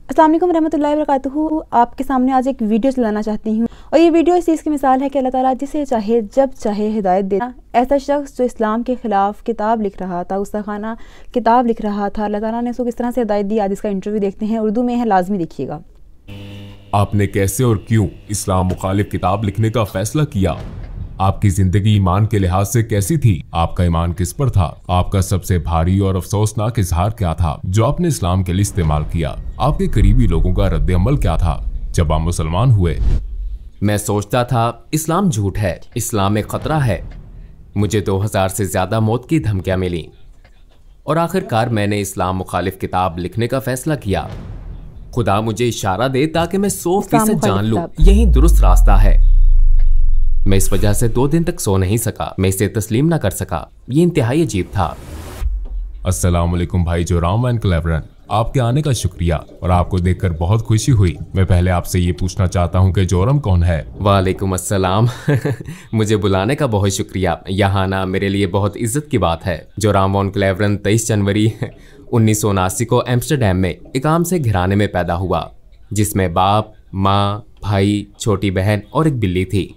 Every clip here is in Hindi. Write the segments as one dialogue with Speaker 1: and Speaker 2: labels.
Speaker 1: अस्सलाम वालेकुम रहमतुल्लाहि व बरकातुहू। आपके सामने आज एक वीडियो चलाना चाहती हूँ और ये वीडियो इस चीज़ की मिसाल है कि अल्लाह ताला जिसे चाहे जब चाहे हिदायत देना। ऐसा शख्स जो इस्लाम के ख़िलाफ़ किताब लिख रहा था, गुस्ताखाना किताब लिख रहा था, अल्लाह ताला ने उसको किस तरह से हिदायत दी, आज इसका इंटरव्यू देखते हैं। उर्दू में है, लाजमी देखिएगा।
Speaker 2: आपने कैसे और क्यों इस्लाम मुखालिफ किताब लिखने का फैसला किया? आपकी जिंदगी ईमान के लिहाज से कैसी थी? आपका ईमान किस पर था? आपका सबसे भारी और अफसोसनाक इजहार क्या था जो आपने इस्लाम के लिए इस्तेमाल किया? आपके करीबी लोगों का रद्द अमल क्या था जब आप मुसलमान हुए?
Speaker 3: मैं सोचता था इस्लाम झूठ है, इस्लाम एक खतरा है। मुझे 2000 से ज्यादा मौत की धमकियां मिली और आखिरकार मैंने इस्लाम मुखालिफ किताब लिखने का फैसला किया। खुदा मुझे इशारा दे ताकि मैं 100% जान लूं यही दुरुस्त रास्ता है। मैं इस वजह से 2 दिन तक सो नहीं सका। मैं इसे तस्लीम ना कर सका। ये इंतहाई अजीब था।
Speaker 2: अस्सलाम वालेकुम भाई जोराम एंड क्लेवरन, आपके आने का शुक्रिया और आपको देखकर बहुत खुशी हुई। मैं पहले आपसे ये पूछना चाहता हूँ कि जोरम कौन है?
Speaker 3: वालेकुम अस्सलाम। मुझे बुलाने का बहुत शुक्रिया। यहाँ आना मेरे लिए बहुत इज्जत की बात है। जोराम वॉन क्लेवरन 23 जनवरी 1979 को एम्स्टरडैम में एक आम से घराने में पैदा हुआ जिसमें बाप, माँ, भाई, छोटी बहन और एक बिल्ली थी।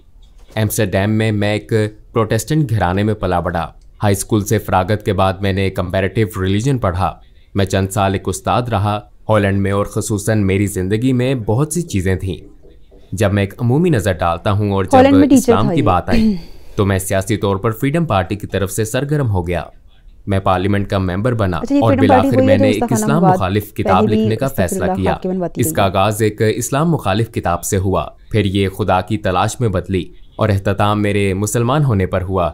Speaker 3: एम्स्टरडैम में मैं एक प्रोटेस्टेंट घराने में पला बढ़ा। हाई स्कूल से फरागत के बाद मैंने कंपैरेटिव रिलीजन पढ़ा। मैं चंद साल एक उस्ताद रहा। हॉलैंड में और ख़ुसूसन मेरी ज़िंदगी में बहुत सी चीज़ें थीं। जब मैं एक अमूमी नज़र डालता हूँ और जब इस्लाम की बात आई तो मैं सियासी तौर पर फ्रीडम पार्टी की तरफ से सरगर्म हो गया। मैं पार्लियामेंट का मेंबर बना और बिलाखिर मैंने एक इस्लाम मुखालिफ किताब लिखने का फैसला किया। इसका आगाज एक इस्लाम मुखालिफ किताब से हुआ, फिर ये खुदा की तलाश में बदली और एहतताम मेरे मुसलमान होने पर हुआ।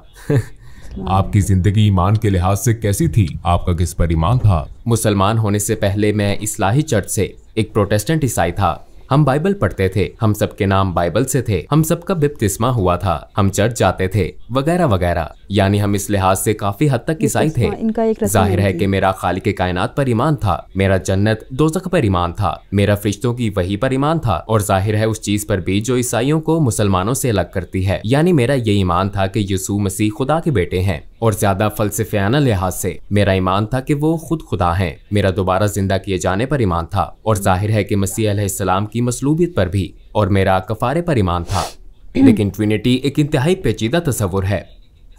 Speaker 2: आपकी जिंदगी ईमान के लिहाज से कैसी थी? आपका किस पर ईमान था?
Speaker 3: मुसलमान होने से पहले मैं इस्लाही चर्च से एक प्रोटेस्टेंट ईसाई था। हम बाइबल पढ़ते थे, हम सबके नाम बाइबल से थे, हम सबका बपतिस्मा हुआ था, हम चर्च जाते थे वगैरह वगैरह। यानी हम इस लिहाज से काफी हद तक ईसाई थे। जाहिर है कि मेरा खालिक कायनात पर ईमान था, मेरा जन्नत दोज़ख पर ईमान था, मेरा फरिश्तों की वही पर ईमान था और जाहिर है उस चीज पर भी जो ईसाइयों को मुसलमानों से अलग करती है। यानी मेरा ये ईमान था कि यीशु मसीह खुदा के बेटे हैं और ज्यादा फलसफियाना लिहाज से मेरा ईमान था कि वो खुद खुदा हैं। मेरा दोबारा जिंदा किए जाने पर ईमान था और जाहिर है कि मसीह अलैहिस्सलाम की मसलूबियत पर भी, और मेरा कफारे पर ईमान था। लेकिन ट्रिनिटी एक इंतहाई पेचीदा तस्वुर है,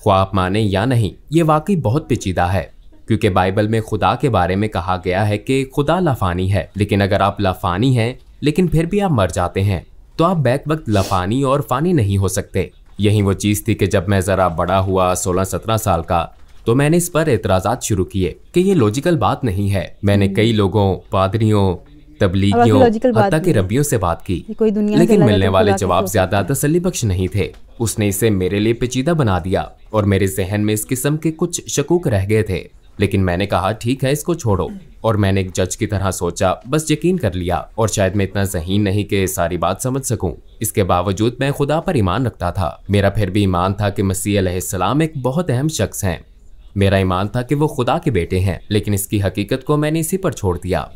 Speaker 3: ख्वाह आप माने या नहीं, ये वाकई बहुत पेचीदा है क्योंकि बाइबल में खुदा के बारे में कहा गया है कि खुदा लाफानी है। लेकिन अगर आप लाफानी हैं लेकिन फिर भी आप मर जाते हैं तो आप बैक वक्त लाफानी और फानी नहीं हो सकते। यही वो चीज़ थी कि जब मैं ज़रा बड़ा हुआ 16-17 साल का तो मैंने इस पर एतराज़ात शुरू किए कि ये लॉजिकल बात नहीं है। मैंने कई लोगों, पादरियों, तबलीगियों, हत्ता के रब्बियों से बात की लेकिन मिलने वाले जवाब ज्यादा तसल्ली बख्श नहीं थे। उसने इसे मेरे लिए पेचीदा बना दिया और मेरे जहन में इस किस्म के कुछ शकूक रह गए थे। लेकिन मैंने कहा ठीक है, इसको छोड़ो। और मैंने एक जज की तरह सोचा, बस यकीन कर लिया। और शायद मैं इतना ज़हीन नहीं कि सारी बात समझ सकूं। इसके बावजूद मैं खुदा पर ईमान रखता था। मेरा फिर भी ईमान था कि मसीह अलैहिस्सलाम एक बहुत अहम शख्स हैं। मेरा ईमान था कि वो खुदा के बेटे हैं, लेकिन इसकी हकीकत को मैंने इसी पर छोड़ दिया।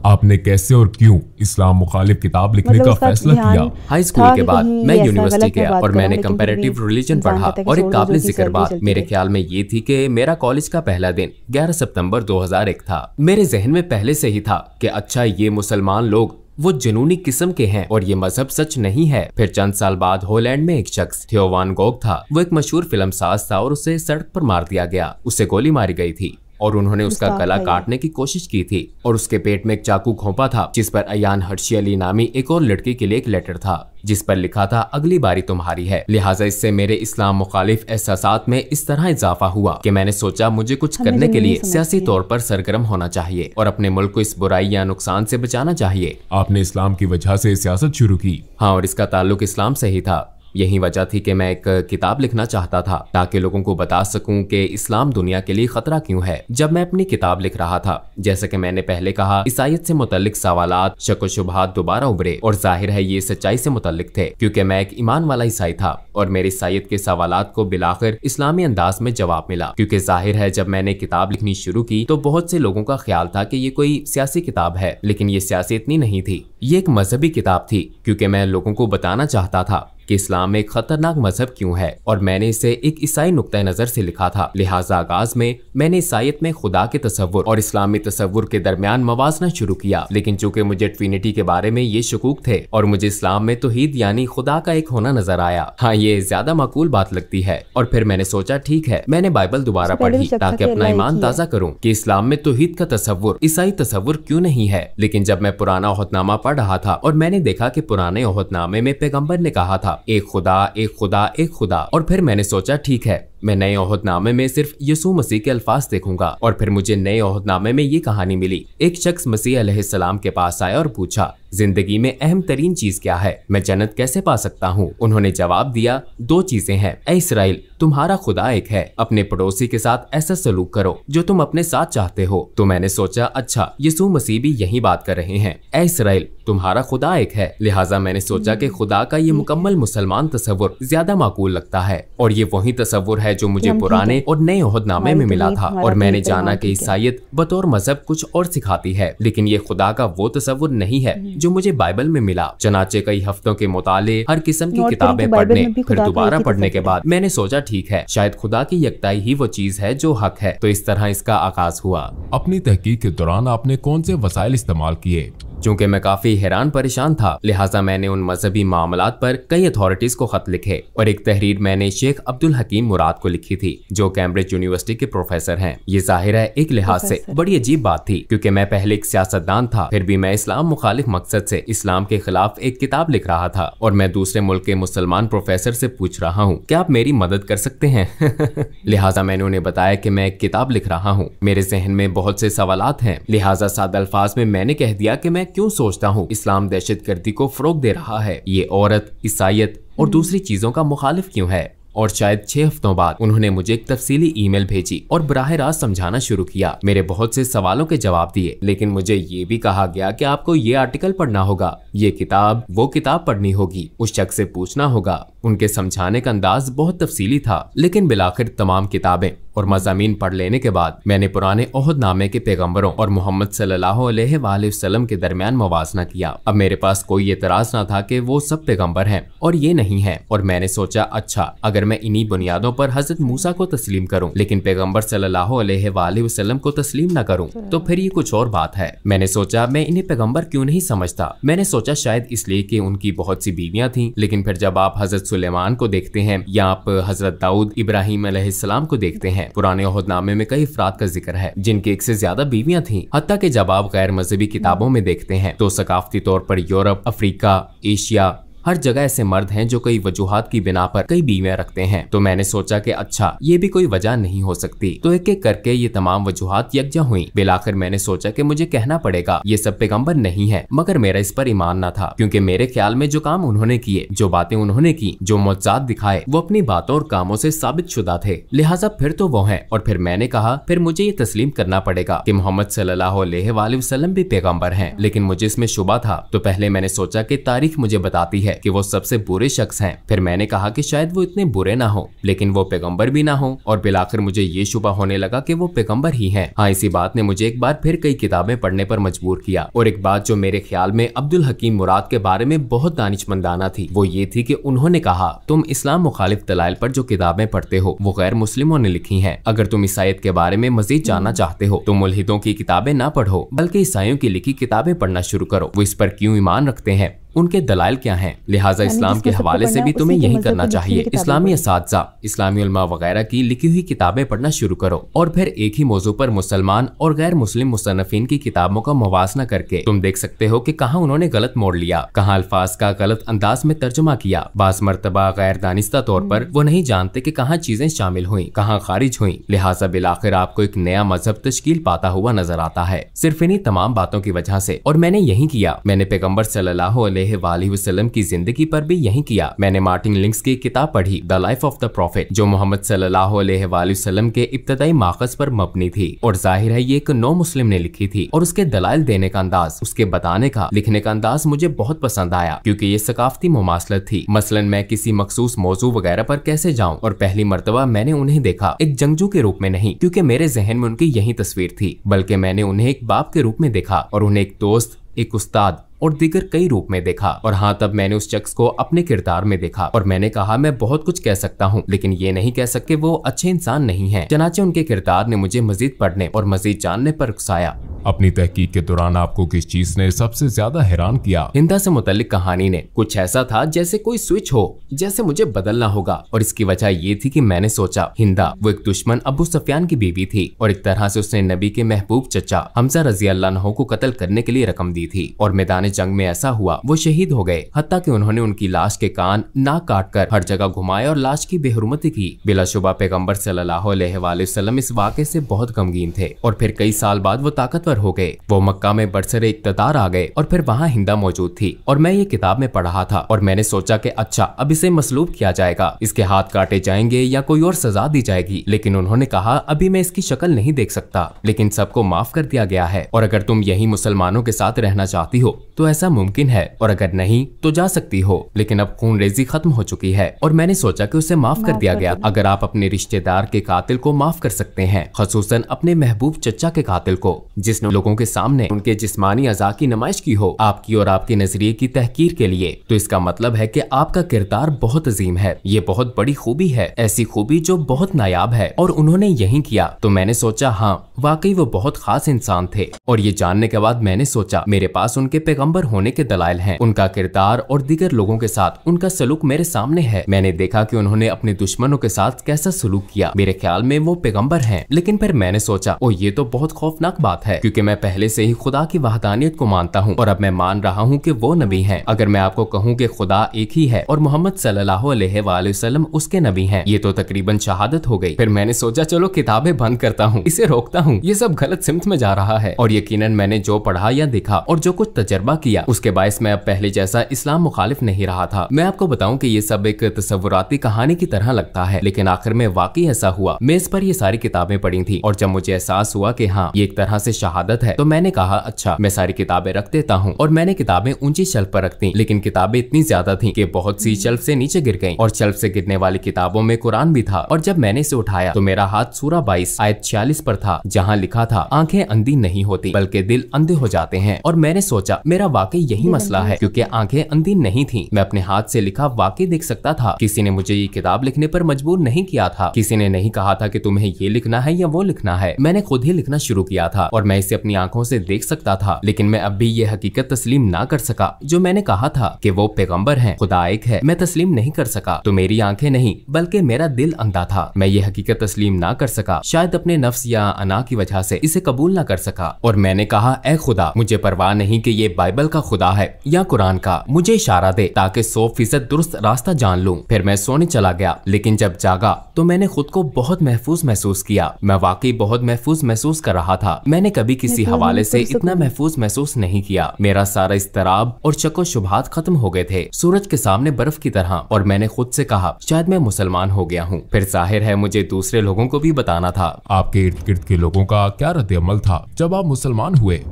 Speaker 2: आपने कैसे और क्यों इस्लाम मुखालिफ किताब लिखने का फैसला किया?
Speaker 3: हाई स्कूल के बाद मैं यूनिवर्सिटी गया और मैंने कंपैरेटिव रिलीजन पढ़ा और एक काबिल जिक्र बात मेरे ख्याल में ये थी कि मेरा कॉलेज का पहला दिन 11 सितंबर 2001 था। मेरे जहन में पहले से ही था कि अच्छा ये मुसलमान लोग वो जुनूनी किस्म के हैं और ये मजहब सच नहीं है। फिर चंद साल बाद हॉलैंड में एक शख्स थियो वान गोग था। वो एक मशहूर फिल्मसाज था और उसे सड़क पर मार दिया गया। उसे गोली मारी गई थी और उन्होंने उसका गला काटने की कोशिश की थी और उसके पेट में एक चाकू घोंपा था जिस पर अयान हर्षी अली नामी एक और लड़की के लिए एक लेटर था जिस पर लिखा था अगली बारी तुम्हारी है। लिहाजा इससे मेरे इस्लाम मुखालिफ एहसासात में इस तरह इजाफा हुआ कि मैंने सोचा मुझे कुछ करने के लिए सियासी तौर पर सरगर्म होना चाहिए और अपने मुल्क को इस बुराई या नुकसान से बचाना चाहिए।
Speaker 2: आपने इस्लाम की वजह से सियासत शुरू की?
Speaker 3: हाँ, और इसका ताल्लुक इस्लाम से ही था। यही वजह थी कि मैं एक किताब लिखना चाहता था ताकि लोगों को बता सकूं कि इस्लाम दुनिया के लिए खतरा क्यों है। जब मैं अपनी किताब लिख रहा था, जैसे कि मैंने पहले कहा, ईसाईयत से मुतल्लिक सवालात, शक व शुबहात दोबारा उभरे और जाहिर है ये सच्चाई से मुतल्लिक थे क्योंकि मैं एक ईमान वाला ईसाई था और मेरे ईसाईयत के सवालात को बिलाखिर इस्लामी अंदाज में जवाब मिला। क्योंकि जाहिर है जब मैंने किताब लिखनी शुरू की तो बहुत से लोगों का ख्याल था कि ये कोई सियासी किताब है, लेकिन ये सियासी इतनी नहीं थी। ये एक मजहबी किताब थी क्योंकि मैं लोगों को बताना चाहता था कि इस्लाम एक खतरनाक मजहब क्यों है, और मैंने इसे एक ईसाई नुक्ता नजर से लिखा था। लिहाजा आगाज में मैंने ईसाईयत में खुदा के तसव्वुर और इस्लामी तसव्वुर के दरमियान मवाजना शुरू किया। लेकिन चूंकि मुझे ट्रिनिटी के बारे में ये शकूक थे और मुझे इस्लाम में तौहीद यानी खुदा का एक होना नजर आया, हाँ ये ज्यादा माकूल बात लगती है। और फिर मैंने सोचा ठीक है, मैंने बाइबल दोबारा पढ़ी ताकि अपना ईमान ताजा करूं कि इस्लाम में तौहीद का तसव्वुर ईसाई तसव्वुर क्यों नहीं है। लेकिन जब मैं पुराना ओहदनामा पढ़ रहा था और मैंने देखा कि पुराने ओहदनामे में पैगंबर ने कहा था एक खुदा एक खुदा एक खुदा, और फिर मैंने सोचा ठीक है, मैं नए ओहदनामे में सिर्फ यीशु मसीह के अल्फाज देखूंगा। और फिर मुझे नए ओहदनामे में ये कहानी मिली। एक शख्स मसीह अलैहिस्सलाम के पास आया और पूछा, जिंदगी में अहम तरीन चीज क्या है, मैं जन्नत कैसे पा सकता हूँ। उन्होंने जवाब दिया, दो चीजें हैं, ऐ इसराइल तुम्हारा खुदा एक है, अपने पड़ोसी के साथ ऐसा सलूक करो जो तुम अपने साथ चाहते हो। तो मैंने सोचा अच्छा यीशु मसीह भी यही बात कर रहे हैं, ऐ इसराइल तुम्हारा खुदा एक है। लिहाजा मैंने सोचा कि खुदा का ये मुकम्मल मुसलमान तसव्वुर ज्यादा माकूल लगता है, और ये वही तसव्वुर है जो मुझे पुराने और नए ओहदनामे में मिला था। और मैंने जाना कि ईसाईयत बतौर मजहब कुछ और सिखाती है, लेकिन ये खुदा का वो तसव्वुर नहीं है जो मुझे बाइबल में मिला। चनाचे कई हफ्तों के मुताले, हर किस्म की किताबें पढ़ने, फिर दोबारा पढ़ने के बाद मैंने सोचा ठीक है, शायद खुदा की यकताई ही वो चीज है जो हक है। तो इस तरह इसका आगाज हुआ।
Speaker 2: अपनी तहकीक के दौरान आपने कौन से वसाइल इस्तेमाल किए?
Speaker 3: चूंकि मैं काफी हैरान परेशान था, लिहाजा मैंने उन मजहबी मामलात पर कई अथॉरिटीज को खत लिखे, और एक तहरीर मैंने शेख अब्दुल हकीम मुराद को लिखी थी जो कैम्ब्रिज यूनिवर्सिटी के प्रोफेसर हैं। ये जाहिर है एक लिहाज से बड़ी अजीब बात थी, क्योंकि मैं पहले एक सियासतदान था, फिर भी मैं इस्लाम मुखालिफ मकसद से इस्लाम के खिलाफ एक किताब लिख रहा था, और मैं दूसरे मुल्क के मुसलमान प्रोफेसर से पूछ रहा हूँ क्या आप मेरी मदद कर सकते हैं। लिहाजा मैंने उन्हें बताया कि मैं एक किताब लिख रहा हूँ, मेरे जहन में बहुत से सवालात हैं। लिहाजा सादा अल्फाज में मैंने कह दिया कि मैं क्यों सोचता हूँ इस्लाम दहशतगर्दी को फरोग दे रहा है, ये औरत, ईसाईयत और दूसरी चीजों का मुखालिफ क्यों है। और शायद 6 हफ्तों बाद उन्होंने मुझे एक तफसीली ईमेल भेजी और बराह रास्त समझाना शुरू किया। मेरे बहुत से सवालों के जवाब दिए, लेकिन मुझे ये भी कहा गया कि आपको ये आर्टिकल पढ़ना होगा, ये किताब वो किताब पढ़नी होगी, उस शख्स से पूछना होगा। उनके समझाने का अंदाज बहुत तफसीली था, लेकिन बिलाखिर तमाम किताबें और मज़ामीन पढ़ लेने के बाद मैंने पुराने ओहदनामे के पैगंबरों और मोहम्मद सल्लल्लाहु अलैहि वसल्लम के दरमियान मवाजना किया। अब मेरे पास कोई एतराज ना था कि वो सब पैगंबर हैं और ये नहीं है, और मैंने सोचा अच्छा अगर मैं इन्हीं बुनियादों पर हजरत मूसा को तस्लीम करूं लेकिन पैगंबर सल्लल्लाहु अलैहि वसल्लम को तस्लीम न करूं तो फिर ये कुछ और बात है। मैंने सोचा मैं इन्हें पैगंबर क्यों नहीं समझता। मैंने सोचा शायद इसलिए कि उनकी बहुत सी बीवियां थीं, लेकिन फिर जब आप हजरत सुलेमान को देखते हैं या आप हजरत दाऊद इब्राहिम अलैहिस्सलाम को देखते हैं, पुराने ओहदनामे में कई अफराद का जिक्र है जिनकी 1 से ज्यादा बीवियां थीं। हत्ता कि जब आप गैर मजहबी किताबों में देखते हैं तो सकाफती तौर पर यूरोप, अफ्रीका, एशिया, हर जगह ऐसे मर्द हैं जो कई वजूहात की बिना पर कई बीवियां रखते हैं। तो मैंने सोचा कि अच्छा ये भी कोई वजह नहीं हो सकती। तो एक एक करके ये तमाम वजूहात यकजा हुई। बिलाखिर मैंने सोचा कि मुझे कहना पड़ेगा ये सब पैगंबर नहीं है, मगर मेरा इस पर ईमान न था, क्योंकि मेरे ख्याल में जो काम उन्होंने किए, जो बातें उन्होंने की, जो मौजज़ात दिखाए, वो अपनी बातों और कामों से साबित शुदा थे। लिहाजा फिर तो वो है। और फिर मैंने कहा फिर मुझे ये तस्लीम करना पड़ेगा कि मोहम्मद सल्लल्लाहु अलैहि वसल्लम भी पैगंबर हैं। लेकिन मुझे इसमें शुबा था। तो पहले मैंने सोचा कि तारीख मुझे बताती है कि वो सबसे बुरे शख्स हैं। फिर मैंने कहा कि शायद वो इतने बुरे ना हो, लेकिन वो पैगंबर भी ना हो। और बिलाखिर मुझे ये शुबा होने लगा कि वो पैगंबर ही हैं। हाँ, इसी बात ने मुझे एक बार फिर कई किताबें पढ़ने पर मजबूर किया। और एक बात जो मेरे ख्याल में अब्दुल हकीम मुराद के बारे में बहुत दानिशमंदाना थी, वो ये थी कि उन्होंने कहा तुम इस्लाम मुखालिफ दलाइल पर जो किताबें पढ़ते हो वो गैर मुस्लिमों ने लिखी हैं। अगर तुम ईसाईयत के बारे में मजीद जानना चाहते हो तो मुल्हिदों की किताबें ना पढ़ो, बल्कि ईसाइयों की लिखी किताबें पढ़ना शुरू करो। वो इस पर क्यों ईमान रखते हैं, उनके दलाइल क्या हैं। लिहाजा इस्लाम के हवाले से भी तुम्हें यही करना चाहिए। इस्लामी असातिज़ा, इस्लामी उलमा वगैरह की लिखी हुई किताबें पढ़ना शुरू करो, और फिर एक ही मौजू पर मुसलमान और गैर मुस्लिम मुसन्निफीन की किताबों का मुवाजना करके तुम देख सकते हो कि कहाँ उन्होंने गलत मोड़ लिया, कहाँ अल्फाज का गलत अंदाज में तर्जुमा किया। बाज़ मर्तबा गैर दानिस्ता तौर पर वो नहीं जानते कि कहाँ चीजें शामिल हुई, कहाँ खारिज हुई। लिहाजा बिलाखिर आपको एक नया मजहब तश्कील पाता हुआ नजर आता है, सिर्फ इन्हीं तमाम बातों की वजह से। और मैंने यही किया। मैंने पैगंबर सल्लल्लाहु अलैहि वसल्लम की जिंदगी पर भी यही किया। मैंने मार्टिन लिंक्स की किताब पढ़ी, the life of the profit, जो मोहम्मद सल्लल्लाहु अलैहि वसल्लम के इब्तदाई माखज पर मबनी थी। और जाहिर है ये एक नो मुस्लिम ने लिखी थी, और उसके दलाइल देने का अंदाज, उसके बताने का, लिखने का अंदाज मुझे बहुत पसंद आया, क्योंकि ये सकाफती मुमासलत थी। मसलन मैं किसी मखसूस मौजू वगैरह पर कैसे जाऊं, और पहली मर्तबा मैंने उन्हें देखा एक जंगजू के रूप में नहीं, क्योंकि मेरे जहन में उनकी यही तस्वीर थी, बल्कि मैंने उन्हें एक बाप के रूप में देखा, और उन्हें एक दोस्त, एक उस्ताद और दीगर कई रूप में देखा। और हाँ, तब मैंने उस शख्स को अपने किरदार में देखा और मैंने कहा मैं बहुत कुछ कह सकता हूँ, लेकिन ये नहीं कह सकते वो अच्छे इंसान नहीं है। चनाचे उनके किरदार ने मुझे मजीद पढ़ने और मजीद जानने पर उकसाया।
Speaker 2: अपनी तहकीक के दौरान आपको किस चीज ने सबसे ज्यादा हैरान किया?
Speaker 3: हिंदा से मुतल्लिक कहानी ने कुछ ऐसा था जैसे कोई स्विच हो, जैसे मुझे बदलना होगा। और इसकी वजह ये थी कि मैंने सोचा हिंदा वो एक दुश्मन अबू सुफियान की बीवी थी और एक तरह से उसने नबी के महबूब चचा हमजा रजी अल्लाह अन्हु को कत्ल करने के लिए रकम दी थी। और मैदान जंग में ऐसा हुआ वो शहीद हो गए, हत्ता कि उन्होंने उनकी लाश के कान नाक काट कर हर जगह घुमाए और लाश की बेहुरमती की। बिलाशुबा पैगम्बर सल्लल्लाहु अलैहि वसल्लम इस वाक़े से बहुत गमगीन थे और फिर कई साल बाद वो ताकतवर हो गए। वो मक्का में बरसरे इक़्तिदार आ गए और फिर वहाँ हिंदा मौजूद थी और मैं ये किताब में पढ़ रहा था और मैंने सोचा कि अच्छा अब इसे मसलूब किया जाएगा, इसके हाथ काटे जाएंगे या कोई और सजा दी जाएगी। लेकिन उन्होंने कहा अभी मैं इसकी शक्ल नहीं देख सकता, लेकिन सबको माफ कर दिया गया है और अगर तुम यही मुसलमानों के साथ रहना चाहती हो तो ऐसा मुमकिन है और अगर नहीं तो जा सकती हो, लेकिन अब खून रेजी खत्म हो चुकी है। और मैंने सोचा कि उसे माफ कर दिया गया। अगर आप अपने रिश्तेदार के कातिल को माफ कर सकते हैं, खसूसन अपने महबूब चचा के कातिल को जिसने लोगों के सामने उनके जिस्मानी अज़ा की नुमाइश की हो आपकी और आपके नजरिए की तहकीर के लिए, तो इसका मतलब है कि आपका किरदार बहुत अजीम है। ये बहुत बड़ी खूबी है, ऐसी खूबी जो बहुत नायाब है और उन्होंने यही किया। तो मैंने सोचा हाँ वाकई वो बहुत खास इंसान थे। और ये जानने के बाद मैंने सोचा मेरे पास उनके पैगंबर होने के दलाइल हैं। उनका किरदार और दीगर लोगों के साथ उनका सलूक मेरे सामने है। मैंने देखा कि उन्होंने अपने दुश्मनों के साथ कैसा सलूक किया। मेरे ख्याल में वो पैगंबर हैं। लेकिन फिर मैंने सोचा ओ ये तो बहुत खौफनाक बात है, क्योंकि मैं पहले से ही खुदा की वहदानियत को मानता हूँ और अब मैं मान रहा हूँ कि वो नबी हैं। अगर मैं आपको कहूँ कि खुदा एक ही है और मोहम्मद सल्लल्लाहु अलैहि वसल्लम उसके नबी हैं, ये तो तकरीबन शहादत हो गई। फिर मैंने सोचा चलो किताबें बंद करता हूँ, इसे रोकता हूँ, ये सब गलत सिमत में जा रहा है। और यकीनन मैंने जो पढ़ा या देखा और जो कुछ तजर्बा किया उसके बायस मैं अब पहले जैसा इस्लाम मुखालिफ नहीं रहा था। मैं आपको बताऊं कि ये सब एक तस्वुराती कहानी की तरह लगता है, लेकिन आखिर में वाकई ऐसा हुआ। मैं इस पर ये सारी किताबें पढ़ी थी और जब मुझे एहसास हुआ कि हाँ ये एक तरह से शहादत है, तो मैंने कहा अच्छा मैं सारी किताबें रख देता हूँ। और मैंने किताबें ऊंची शेल्फ पर रख दी, लेकिन किताबें इतनी ज्यादा थी कि बहुत सी शेल्फ से नीचे गिर गईं और शेल्फ से गिरने वाली किताबों में कुरान भी था। और जब मैंने इसे उठाया तो मेरा हाथ सूरा 22 आयत 46 पर था, जहाँ लिखा था आंखें अंधी नहीं होती बल्कि दिल अंधे हो जाते हैं। और मैंने सोचा मेरा वाकई यही मसला है, क्योंकि आंखें अंधी नहीं थी। मैं अपने हाथ से लिखा वाकई देख सकता था। किसी ने मुझे ये किताब लिखने पर मजबूर नहीं किया था। किसी ने नहीं कहा था कि तुम्हें ये लिखना है या वो लिखना है। मैंने खुद ही लिखना शुरू किया था और मैं इसे अपनी आंखों से देख सकता था। लेकिन मैं अब भी ये हकीकत तस्लीम ना कर सका जो मैंने कहा था कि वो पैगंबर हैं, खुदा एक है। मैं तस्लीम नहीं कर सका। तो मेरी आंखें नहीं बल्कि मेरा दिल अंधा था। मैं ये हकीकत तस्लीम ना कर सका, शायद अपने नफ्स या अना की वजह से इसे कबूल ना कर सका। और मैंने कहा ऐ खुदा, मुझे परवाह नहीं कि ये बाइबल का खुदा है या कुरान का, मुझे इशारा दे ताकि 100% दुरुस्त रास्ता जान लूं। फिर मैं सोने चला गया, लेकिन जब जागा तो मैंने खुद को बहुत महफूज महसूस किया। मैं वाकई बहुत महफूज महसूस कर रहा था। मैंने कभी किसी हवाले से इतना महफूज महसूस नहीं किया। मेरा सारा इस्तराब और शक व शुबहात खत्म हो गए थे, सूरज के सामने बर्फ की तरह। और मैंने खुद से कहा शायद मैं मुसलमान हो गया हूँ। फिर जाहिर है मुझे दूसरे लोगों को भी बताना था।
Speaker 2: आपके इर्द गिर्द के लोगों का क्या रद्द-ए-अमल था जब आप मुसलमान हुए?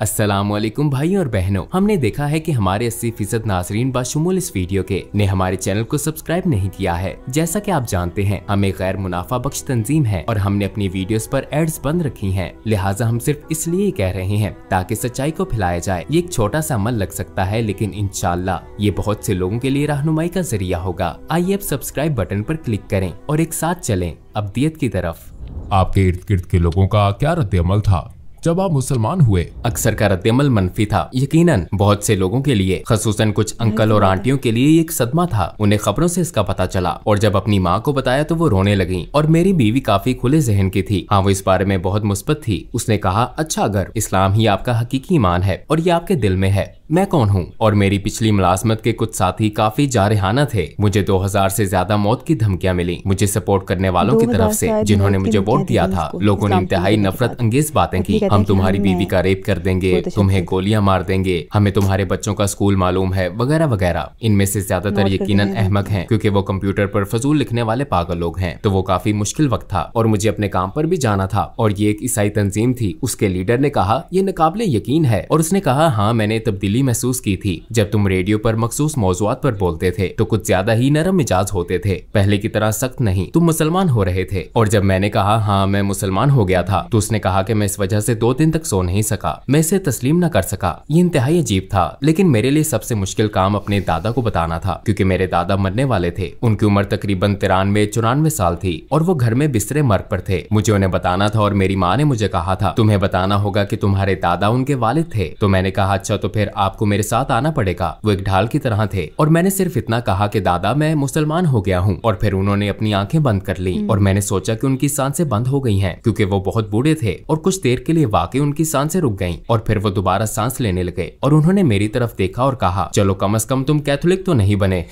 Speaker 3: अस्सलामुअलैकुम भाइयों और बहनों, हमने देखा है कि हमारे 80% नाजरीन बाशुमूल इस वीडियो के ने हमारे चैनल को सब्सक्राइब नहीं किया है। जैसा कि आप जानते हैं हम एक गैर मुनाफा बख्श तंजीम है और हमने अपनी वीडियोस पर एड्स बंद रखी हैं। लिहाजा हम सिर्फ इसलिए कह रहे हैं ताकि सच्चाई को फैलाया जाए। ये एक छोटा सा अमल लग सकता है, लेकिन इंशाअल्लाह ये बहुत से लोगों के लिए रहनुमाई का जरिया होगा। आइए अब सब्सक्राइब बटन पर क्लिक करें और एक साथ चलें अब्दियत की तरफ।
Speaker 2: आपके इर्द गिर्द के लोगों का क्या रद्द-ए-अमल था जब आप मुसलमान हुए?
Speaker 3: अक्सर का रद्द-ए-अमल मनफी था। यकीनन बहुत से लोगों के लिए, खसूसन कुछ अंकल और आंटियों के लिए एक सदमा था। उन्हें खबरों से इसका पता चला और जब अपनी माँ को बताया तो वो रोने लगी। और मेरी बीवी काफी खुले जहन की थी। हाँ, वो इस बारे में बहुत मुस्बत थी। उसने कहा अच्छा अगर इस्लाम ही आपका हकीकी ईमान है और ये आपके दिल में है, मैं कौन हूँ? और मेरी पिछली मुलाजमत के कुछ साथी काफी जारहाना थे। मुझे 2000 से ज्यादा मौत की धमकियां मिली मुझे सपोर्ट करने वालों की तरफ से जिन्होंने मुझे वोट दिया था। लोगों ने इंतहाई नफरत अंगेज बातें की। हम तुम्हारी बीवी का रेप कर देंगे, तुम्हें गोलियां मार देंगे, हमें तुम्हारे बच्चों का स्कूल मालूम है, वगैरह वगैरह। इनमें से ज्यादातर यकीनन अहमक हैं, क्योंकि वो कंप्यूटर पर फजूल लिखने वाले पागल लोग हैं। तो वो काफी मुश्किल वक्त था और मुझे अपने काम पर भी जाना था। और ये एक ईसाई तंजीम थी। उसके लीडर ने कहा ये नाकाबिले यकीन है और उसने कहा हाँ मैंने तब्दीली तब्दीली महसूस की थी जब तुम रेडियो पर मखसूस मौज़ूआत पर बोलते थे तो कुछ ज्यादा ही नरम मिजाज होते थे, पहले की तरह सख्त नहीं। तुम मुसलमान हो रहे थे और जब मैंने कहा हाँ मैं मुसलमान हो गया था तो उसने कहा कि मैं इस वजह से 2 दिन तक सो नहीं सका। मैं इसे तस्लीम न कर सका। ये इंतहाई अजीब था, लेकिन मेरे लिए सबसे मुश्किल काम अपने दादा को बताना था क्योंकि मेरे दादा मरने वाले थे। उनकी उम्र तकरीबन 93-94 साल थी और वो घर में बिस्तरे मर्ग पर थे। मुझे उन्हें बताना था और मेरी माँ ने मुझे कहा था तुम्हें बताना होगा कि तुम्हारे दादा उनके वालिद थे। तो मैंने कहा अच्छा तो फिर आपको मेरे साथ आना पड़ेगा। वो एक ढाल की तरह थे और मैंने सिर्फ इतना कहा कि दादा मैं मुसलमान हो गया हूँ और फिर उन्होंने अपनी आंखें बंद कर ली और मैंने सोचा कि उनकी सांसें बंद हो गई हैं क्योंकि वो बहुत बूढ़े थे और कुछ देर के लिए वाकई उनकी सांसें रुक गईं और फिर वो दोबारा सांस लेने लगे और उन्होंने मेरी तरफ देखा और कहा चलो कम से कम तुम कैथोलिक तो नहीं बने।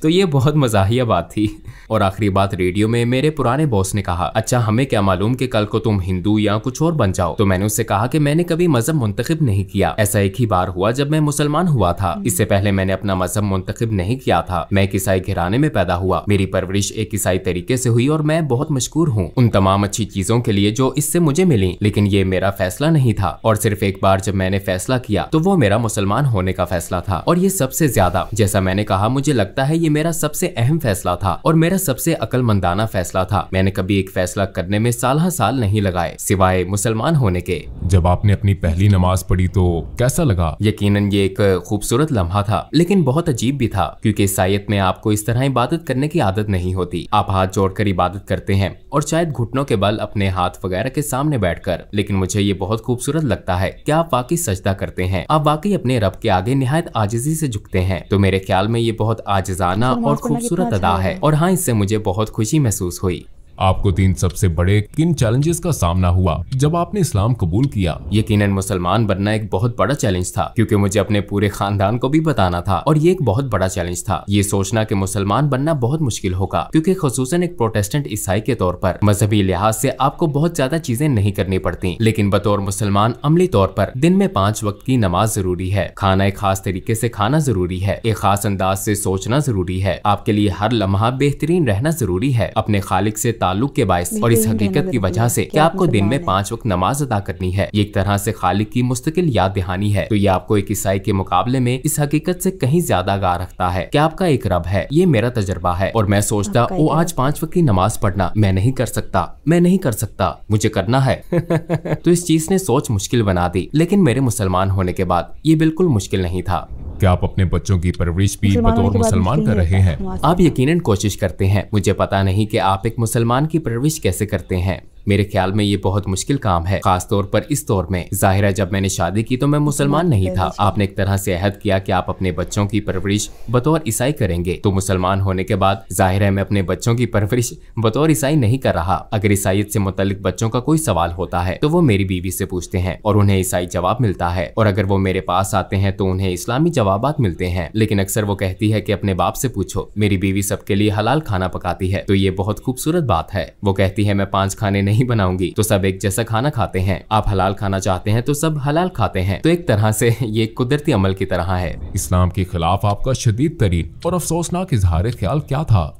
Speaker 3: तो ये बहुत मजाहिया बात थी। और आखिरी बात रेडियो में मेरे पुराने बॉस ने कहा अच्छा हमें क्या मालूम कि कल को तुम हिंदू या कुछ और बन जाओ। तो मैंने उससे कहा कि मैंने कभी मजहब मुंतखब नहीं किया, ऐसा एक ही बार हुआ जब मैं मुसलमान हुआ था। इससे पहले मैंने अपना मजहब मुंतखब नहीं किया था। मैं एक ईसाई घराने में पैदा हुआ, मेरी परवरिश एक ईसाई तरीके से हुई और मैं बहुत मशकूर हूँ उन तमाम अच्छी चीजों के लिए जो इससे मुझे मिली। लेकिन ये मेरा फैसला नहीं था और सिर्फ एक बार जब मैंने फैसला किया तो वो मेरा मुसलमान होने का फैसला था। और ये सबसे ज्यादा, जैसा मैंने कहा, मुझे लगता है ये मेरा सबसे अहम फैसला था और मेरा सबसे अक्लमंदाना फैसला था। मैंने कभी एक फैसला करने में साल नहीं लगाए सिवाय मुसलमान होने के।
Speaker 2: जब आपने अपनी पहली नमाज पढ़ी तो कैसा लगा?
Speaker 3: यकीनन ये एक खूबसूरत लम्हा था, लेकिन बहुत अजीब भी था क्योंकि ईसाईयत में आपको इस तरह इबादत करने की आदत नहीं होती। आप हाथ जोड़कर इबादत करते हैं और शायद घुटनों के बल अपने हाथ वगैरह के सामने बैठकर। लेकिन मुझे ये बहुत खूबसूरत लगता है कि आप वाकई सजदा करते हैं, आप वाकई अपने रब के आगे निहायत आजिजी से झुकते हैं। तो मेरे ख्याल में ये बहुत आजिजाना और खूबसूरत अदा है और हाँ, इससे मुझे बहुत खुशी महसूस हुई।
Speaker 2: आपको 3 सबसे बड़े किन चैलेंजेस का सामना हुआ जब आपने इस्लाम कबूल किया?
Speaker 3: यकीनन मुसलमान बनना एक बहुत बड़ा चैलेंज था क्योंकि मुझे अपने पूरे खानदान को भी बताना था और ये एक बहुत बड़ा चैलेंज था ये सोचना कि मुसलमान बनना बहुत मुश्किल होगा क्योंकि खुसूसन एक प्रोटेस्टेंट ईसाई के तौर पर मजहबी लिहाज से आपको बहुत ज्यादा चीजें नहीं करनी पड़ती, लेकिन बतौर मुसलमान अमली तौर पर दिन में 5 वक्त की नमाज जरूरी है, खाना एक खास तरीके से खाना जरूरी है, एक खास अंदाज से सोचना जरूरी है, आपके लिए हर लम्हा बेहतरीन रहना जरूरी है अपने खालिक से ताल्लुक के बायस और इस हकीकत की वजह से कि आपको दिन में 5 वक्त नमाज अदा करनी है। ये एक तरह से खालिक की मुस्तकिल याद दहानी है। तो ये आपको एक ईसाई के मुकाबले में इस हकीकत से कहीं ज्यादा आगाह रखता है कि आपका एक रब है। ये मेरा तजर्बा है और मैं सोचता वो आज 5 वक्त की नमाज पढ़ना मैं नहीं कर सकता, मुझे करना है। तो इस चीज ने सोच मुश्किल बना दी, लेकिन मेरे मुसलमान होने के बाद ये बिल्कुल मुश्किल नहीं था।
Speaker 2: क्या आप अपने बच्चों की परवरिश भी बतौर मुसलमान कर रहे हैं?
Speaker 3: आप यकीनन कोशिश करते हैं। मुझे पता नहीं कि आप एक मुसलमान की परवरिश कैसे करते हैं। मेरे ख्याल में ये बहुत मुश्किल काम है, खास तौर पर इस दौर में। जाहिर है जब मैंने शादी की तो मैं मुसलमान नहीं था। आपने एक तरह से अहद किया कि आप अपने बच्चों की परवरिश बतौर ईसाई करेंगे, तो मुसलमान होने के बाद जाहिर है मैं अपने बच्चों की परवरिश बतौर ईसाई नहीं कर रहा। अगर ईसाईयत से मुतल्लिक बच्चों का कोई सवाल होता है तो वो मेरी बीवी से पूछते हैं और उन्हें ईसाई जवाब मिलता है, और अगर वो मेरे पास आते हैं तो उन्हें इस्लामी जवाबात मिलते हैं। लेकिन अक्सर वो कहती है कि अपने बाप से पूछो। मेरी बीवी सबके लिए हलाल खाना पकाती है, तो ये बहुत खूबसूरत बात है। वो कहती है मैं 5 खाने नहीं बनाऊंगी तो सब एक जैसा खाना खाते हैं। आप हलाल खाना चाहते हैं तो सब हलाल खाते हैं। तो एक तरह से ये कुदरती अमल की तरह है।
Speaker 2: इस्लाम के खिलाफ आपका शदीद तरीन और अफसोसनाक इजहार ख्याल क्या था?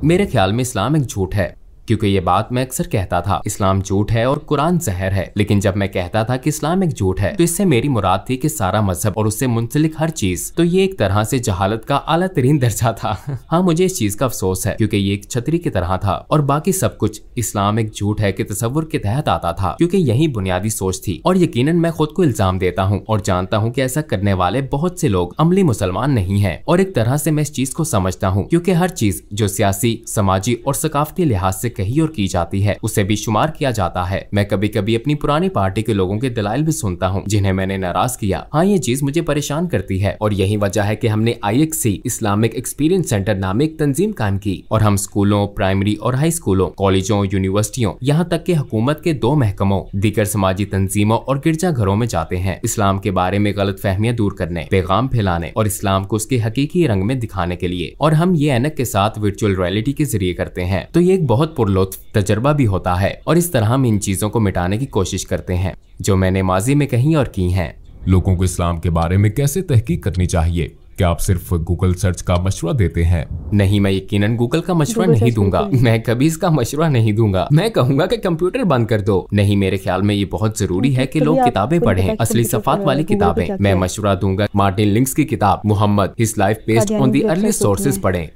Speaker 3: मेरे ख्याल में इस्लाम एक झूठ है, क्योंकि ये बात मैं अक्सर कहता था इस्लाम झूठ है और कुरान जहर है। लेकिन जब मैं कहता था कि इस्लाम एक झूठ है तो इससे मेरी मुराद थी कि सारा मजहब और उससे मुंसलिक हर चीज। तो ये एक तरह से जहालत का आला तरीन दर्जा था। हाँ, मुझे इस चीज का अफसोस है क्योंकि ये एक छतरी की तरह था और बाकी सब कुछ इस्लाम एक झूठ है कि तसव्वुर के तहत आता था, क्योंकि यही बुनियादी सोच थी। और यकीनन मैं खुद को इल्जाम देता हूँ और जानता हूँ कि ऐसा करने वाले बहुत से लोग अमली मुसलमान नहीं है। और एक तरह से मैं इस चीज को समझता हूँ क्योंकि हर चीज जो सियासी, समाजी और सकाफती लिहाज से कही और की जाती है उसे भी शुमार किया जाता है। मैं कभी कभी अपनी पुरानी पार्टी के लोगों के दलाइल भी सुनता हूँ जिन्हें मैंने नाराज किया। हाँ, ये चीज मुझे परेशान करती है और यही वजह है कि हमने IXC इस्लामिक एक्सपीरियंस सेंटर नामे एक तंजीम कायम की और हम स्कूलों, प्राइमरी और हाई स्कूलों, कॉलेजों, यूनिवर्सिटियों, यहाँ तक कि हुकूमत के 2 महकमों, दीगर समाजी तंजीमों और गिरजा घरों में जाते हैं इस्लाम के बारे में गलत फहमियां दूर करने, पैगाम फैलाने और इस्लाम को उसके हकीकी रंग में दिखाने के लिए। और हम ये ऐनक के साथ वर्चुअल रियलिटी के जरिए करते हैं। तो ये एक बहुत पुरलुत्फ तजर्बा भी होता है और इस तरह हम इन चीजों को मिटाने की कोशिश करते हैं जो मैंने माजी में कही और की हैं।
Speaker 2: लोगों को इस्लाम के बारे में कैसे तहकीक करनी चाहिए? क्या आप सिर्फ गूगल सर्च का मशवरा देते हैं?
Speaker 3: नहीं, मैं यकीनन गूगल का मशवरा नहीं दूंगा। मैं कभी इसका मशवरा नहीं दूंगा। मैं कहूंगा कि कंप्यूटर बंद कर दो। नहीं, मेरे ख्याल में ये बहुत जरूरी है कि लोग किताबें पढ़ें, असली सफात वाली किताबें। मैं मशवरा दूंगा मार्टिन लिंक्स की किताब Muhammad his life based on the early sources पढ़ें।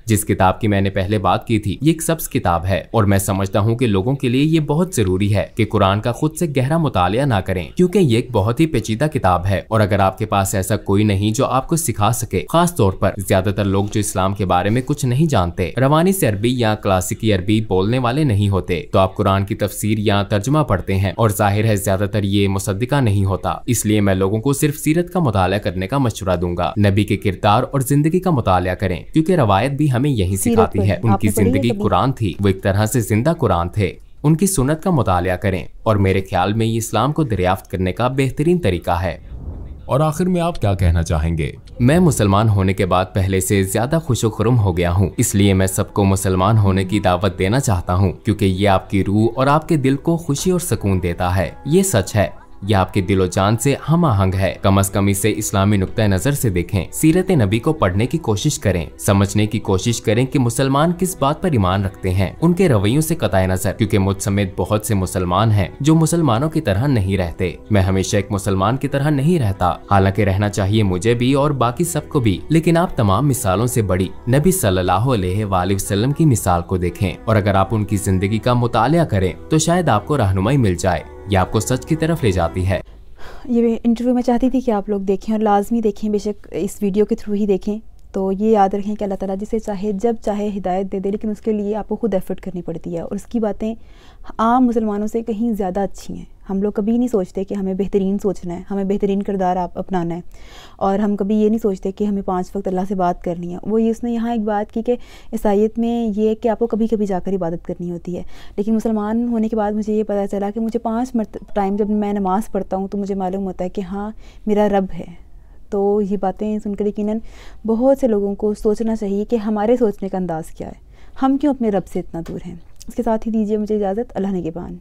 Speaker 3: जिस किताब की मैंने पहले बात की थी, ये एक सब्ज किताब है और मैं समझता हूँ कि लोगों के लिए ये बहुत जरूरी है कि कुरान का खुद से गहरा मुतालिया ना करें, क्योंकि ये एक बहुत ही पेचीदा किताब है। और अगर आपके पास ऐसा कोई नहीं जो आपको सिखा सके, खास तौर पर ज्यादातर लोग जो इस्लाम के बारे में कुछ नहीं जानते, रवानी से अरबी या क्लासिकी अरबी बोलने वाले नहीं होते, तो आप कुरान की तफसीर या तर्जुमा पढ़ते हैं और जाहिर है ज्यादातर ये मुसद्दिका नहीं होता। इसलिए मैं लोगों को सिर्फ सीरत का मुतालिया करने का मशवरा दूंगा। नबी के किरदार और जिंदगी का मुतालिया करें, क्योंकि रवायत भी हमें यही सिखाती है। उनकी जिंदगी कुरान थी, वो एक तरह से जिंदा कुरान थे। उनकी सुन्नत का मुतालिया करें और मेरे ख्याल में ये इस्लाम को दरियाफ्त करने का बेहतरीन तरीका है।
Speaker 2: और आखिर में आप क्या कहना चाहेंगे?
Speaker 3: मैं मुसलमान होने के बाद पहले से ज्यादा खुशो-खुर्म हो गया हूँ, इसलिए मैं सबको मुसलमान होने की दावत देना चाहता हूँ, क्योंकि ये आपकी रूह और आपके दिल को खुशी और सुकून देता है। ये सच है, यह आपके दिलो जान से हम आहंग है। कम अज कम इसे इस्लामी नुक्ता नजर से देखें, सीरत नबी को पढ़ने की कोशिश करें, समझने की कोशिश करें कि मुसलमान किस बात पर ईमान रखते हैं, उनके रवैयों से कताए नजर, क्योंकि मुझ समेत बहुत से मुसलमान हैं जो मुसलमानों की तरह नहीं रहते। मैं हमेशा एक मुसलमान की तरह नहीं रहता, हालांकि रहना चाहिए मुझे भी और बाकी सबको भी, लेकिन आप तमाम मिसालों से बड़ी नबी सल्लल्लाहु अलैहि वसल्लम की मिसाल को देखें और अगर आप उनकी जिंदगी का मुतालिया करें तो शायद आपको रहनुमाई मिल जाए। ये आपको सच की तरफ ले जाती है।
Speaker 1: ये इंटरव्यू मैं चाहती थी कि आप लोग देखें और लाजमी देखें, बेशक इस वीडियो के थ्रू ही देखें। तो ये याद रखें कि अल्लाह ताला जिसे चाहे जब चाहे हिदायत दे दे, लेकिन उसके लिए आपको खुद एफर्ट करनी पड़ती है और उसकी बातें आम मुसलमानों से कहीं ज़्यादा अच्छी हैं। हम लोग कभी नहीं सोचते कि हमें बेहतरीन सोचना है, हमें बेहतरीन किरदार अपनाना है, और हम कभी ये नहीं सोचते कि हमें 5 वक्त अल्लाह से बात करनी है। वो ये उसने यहाँ एक बात की कि ईसाईयत में ये कि आपको कभी कभी जाकर इबादत करनी होती है, लेकिन मुसलमान होने के बाद मुझे ये पता चला कि मुझे 5 टाइम जब मैं नमाज़ पढ़ता हूँ तो मुझे मालूम होता है कि हाँ मेरा रब है। तो ये बातें सुनकर यकीनन बहुत से लोगों को सोचना चाहिए कि हमारे सोचने का अंदाज़ क्या है, हम क्यों अपने रब से इतना दूर हैं। इसके साथ ही दीजिए मुझे इजाज़त। अल्लाह निगहबान।